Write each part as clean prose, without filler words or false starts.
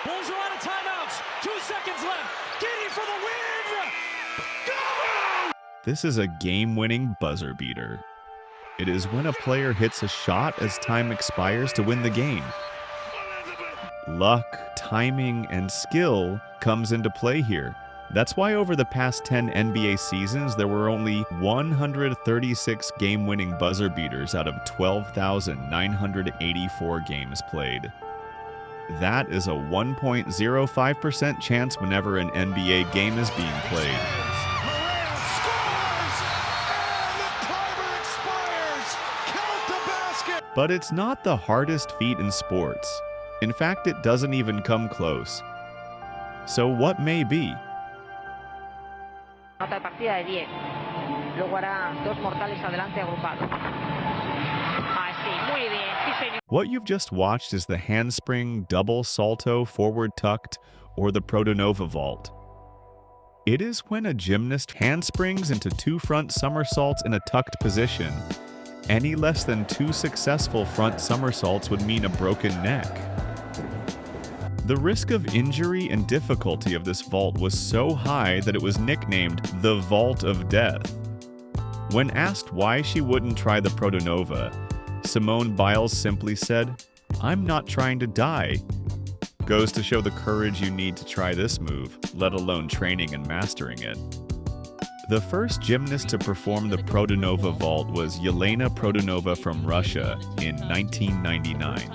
Bulls are out of timeouts. 2 seconds left. Getting for the win. Go! This is a game-winning buzzer beater. It is when a player hits a shot as time expires to win the game. Luck, timing, and skill comes into play here. That's why over the past 10 NBA seasons, there were only 136 game-winning buzzer beaters out of 12,984 games played. That is a 1.05% chance whenever an NBA game is being played. But it's not the hardest feat in sports. In fact, it doesn't even come close. So what may be? Nota de partida de 10. Luego hará dos mortales adelante agrupados. Sí, muy bien. Sí, señor. What you've just watched is the handspring, double salto, forward tucked, or the protonova vault. It is when a gymnast handsprings into 2 front somersaults in a tucked position. Any less than 2 successful front somersaults would mean a broken neck. The risk of injury and difficulty of this vault was so high that it was nicknamed the Vault of Death. When asked why she wouldn't try the protonova, Simone Biles simply said, "I'm not trying to die." Goes to show the courage you need to try this move, let alone training and mastering it. The first gymnast to perform the protonova vault was Yelena Protonova from Russia in 1999,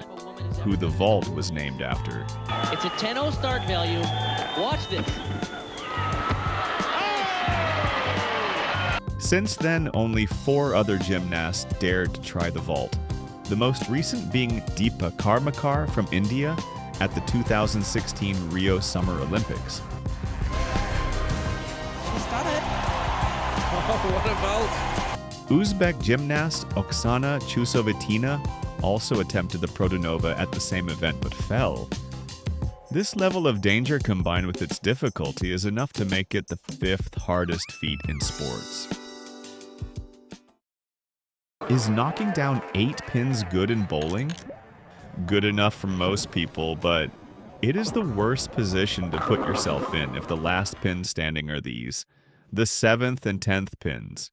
who the vault was named after. It's a 10-0 start value. Watch this. Since then, only 4 other gymnasts dared to try the vault, the most recent being Deepa Karmakar from India at the 2016 Rio Summer Olympics. She's done it. Oh, what a vault. Uzbek gymnast Oksana Chusovitina also attempted the protonova at the same event but fell. This level of danger combined with its difficulty is enough to make it the 5th hardest feat in sports. Is knocking down 8 pins good in bowling? Good enough for most people, but it is the worst position to put yourself in if the last pins standing are these, the 7th and 10th pins.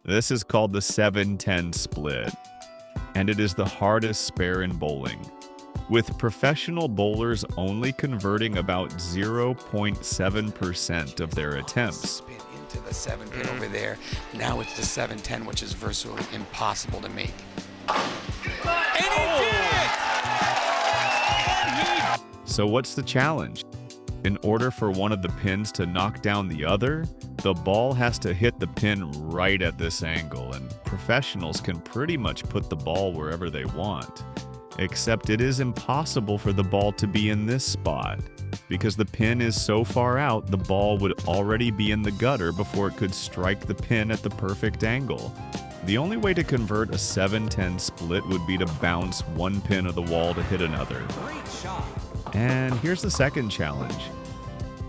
This is called the 7-10 split, and it is the hardest spare in bowling, with professional bowlers only converting about 0.7% of their attempts. Spin into the 7 pin over there. Now it's the 7-10, which is virtually impossible to make. And he did it! So what's the challenge? In order for one of the pins to knock down the other, the ball has to hit the pin right at this angle, and professionals can pretty much put the ball wherever they want. Except it is impossible for the ball to be in this spot. Because the pin is so far out, the ball would already be in the gutter before it could strike the pin at the perfect angle. The only way to convert a 7-10 split would be to bounce one pin of the wall to hit another. And here's the second challenge.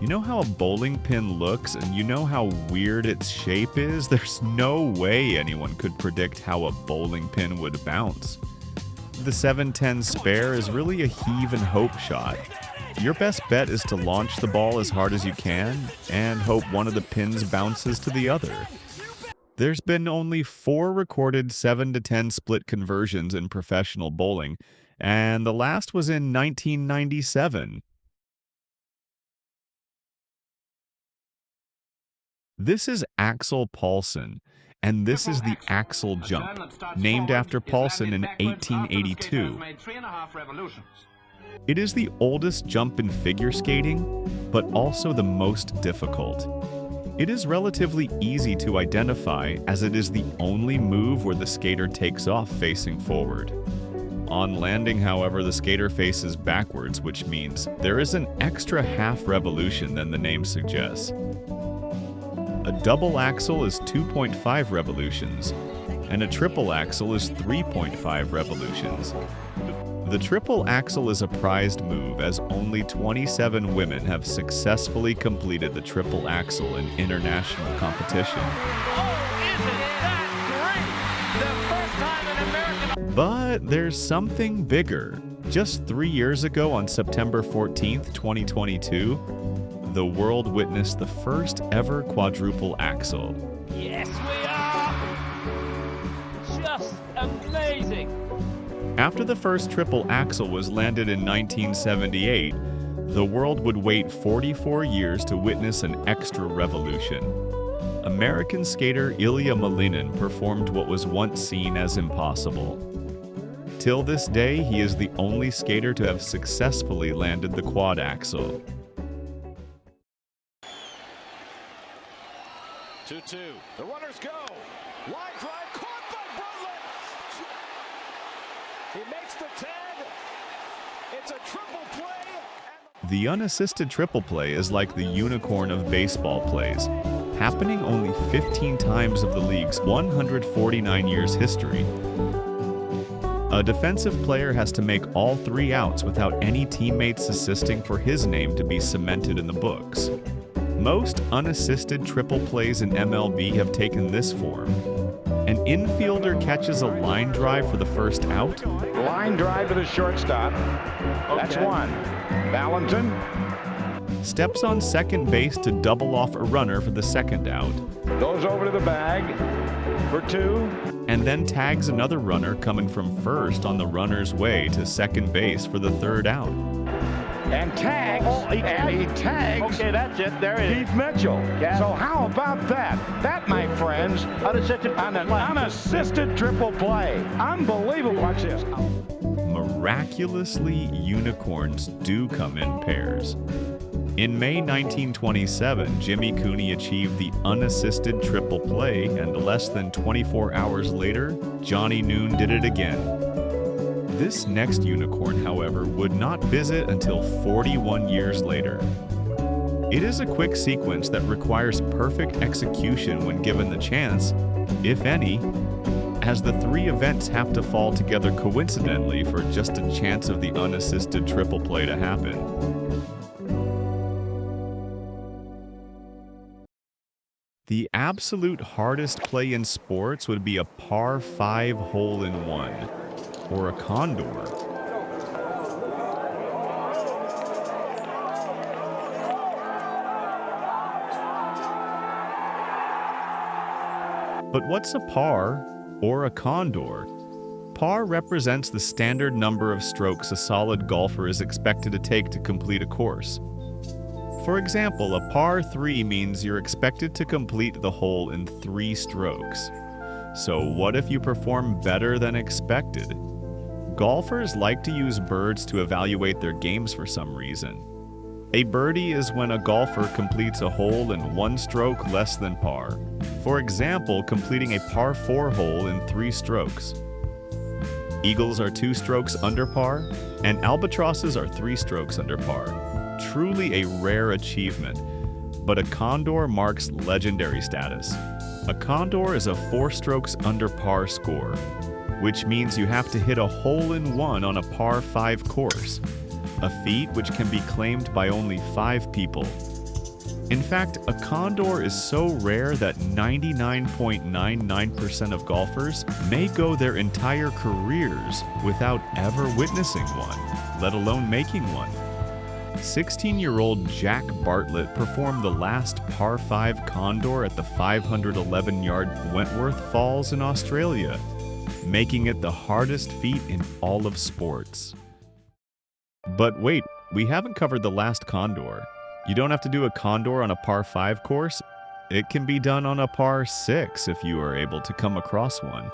You know how a bowling pin looks and you know how weird its shape is? There's no way anyone could predict how a bowling pin would bounce. The 7-10 spare is really a heave and hope shot. Your best bet is to launch the ball as hard as you can and hope one of the pins bounces to the other. There's been only 4 recorded 7-10 split conversions in professional bowling, and the last was in 1997. This is Axel Paulsen, and this is the Axel jump, named after Paulsen in 1882. It is the oldest jump in figure skating, but also the most difficult. It is relatively easy to identify as it is the only move where the skater takes off facing forward. On landing, however, the skater faces backwards, which means there is an extra half revolution than the name suggests. A double axel is 2.5 revolutions, and a triple axel is 3.5 revolutions. The triple axel is a prized move, as only 27 women have successfully completed the triple axel in international competition. But there's something bigger. Just 3 years ago, on September 14th, 2022, the world witnessed the first ever quadruple axel. Yes, we are! Just amazing! After the first triple axel was landed in 1978, the world would wait 44 years to witness an extra revolution. American skater Ilya Malinin performed what was once seen as impossible. Till this day, he is the only skater to have successfully landed the quad axel. 2-2. The runners go. Line drive caught by Brundtland. He makes the tag. It's a triple play. The unassisted triple play is like the unicorn of baseball plays, happening only 15 times of the league's 149 years history. A defensive player has to make all 3 outs without any teammates assisting for his name to be cemented in the books. Most unassisted triple plays in MLB have taken this form. An infielder catches a line drive for the first out. Line drive to the shortstop. That's one. Valentin Steps on second base to double off a runner for the second out. goes over to the bag for 2. And then tags another runner coming from first on the runner's way to second base for the third out. And tags. He tags. Okay, that's it. There it is. Keith Mitchell. Yeah. So how about that? That, my friends, Unassisted an unassisted triple play. Unbelievable. Watch this. Miraculously, unicorns do come in pairs. In May 1927, Jimmy Cooney achieved the unassisted triple play, and less than 24 hours later, Johnny Noon did it again. This next unicorn, however, would not visit until 41 years later. It is a quick sequence that requires perfect execution when given the chance, if any, as the 3 events have to fall together coincidentally for just a chance of the unassisted triple play to happen. The absolute hardest play in sports would be a par 5 hole-in-one, or a condor. But what's a par or a condor? Par represents the standard number of strokes a solid golfer is expected to take to complete a course. For example, a par 3 means you're expected to complete the hole in 3 strokes. So what if you perform better than expected? Golfers like to use birds to evaluate their games for some reason. A birdie is when a golfer completes a hole in 1 stroke less than par. For example, completing a par 4 hole in 3 strokes. Eagles are 2 strokes under par, and albatrosses are 3 strokes under par. Truly a rare achievement, but a condor marks legendary status. A condor is a 4 strokes under par score, which means you have to hit a hole-in-one on a par 5 course, a feat which can be claimed by only 5 people. In fact, a condor is so rare that 99.99% of golfers may go their entire careers without ever witnessing one, let alone making one. 16-year-old Jack Bartlett performed the last par 5 condor at the 511-yard Wentworth Falls in Australia, making it the hardest feat in all of sports. But wait, we haven't covered the last condor. You don't have to do a condor on a par 5 course. It can be done on a par 6 if you are able to come across one.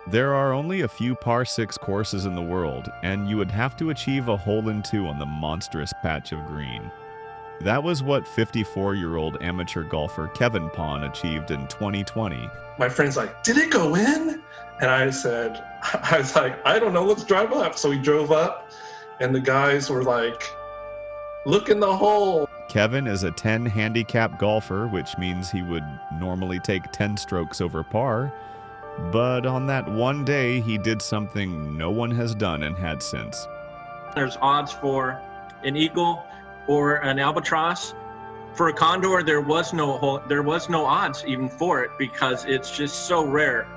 There are only a few par 6 courses in the world, and you would have to achieve a hole-in-2 on the monstrous patch of green. That was what 54-year-old amateur golfer Kevin Pond achieved in 2020. My friend's like, "Did it go in?" And I was like, "I don't know, let's drive up." So we drove up, and the guys were like, "Look in the hole." Kevin is a 10 handicap golfer, which means he would normally take 10 strokes over par. But on that one day, he did something no one has done and had since. There's odds for an eagle or an albatross. For a condor, there was no odds even for it because it's just so rare.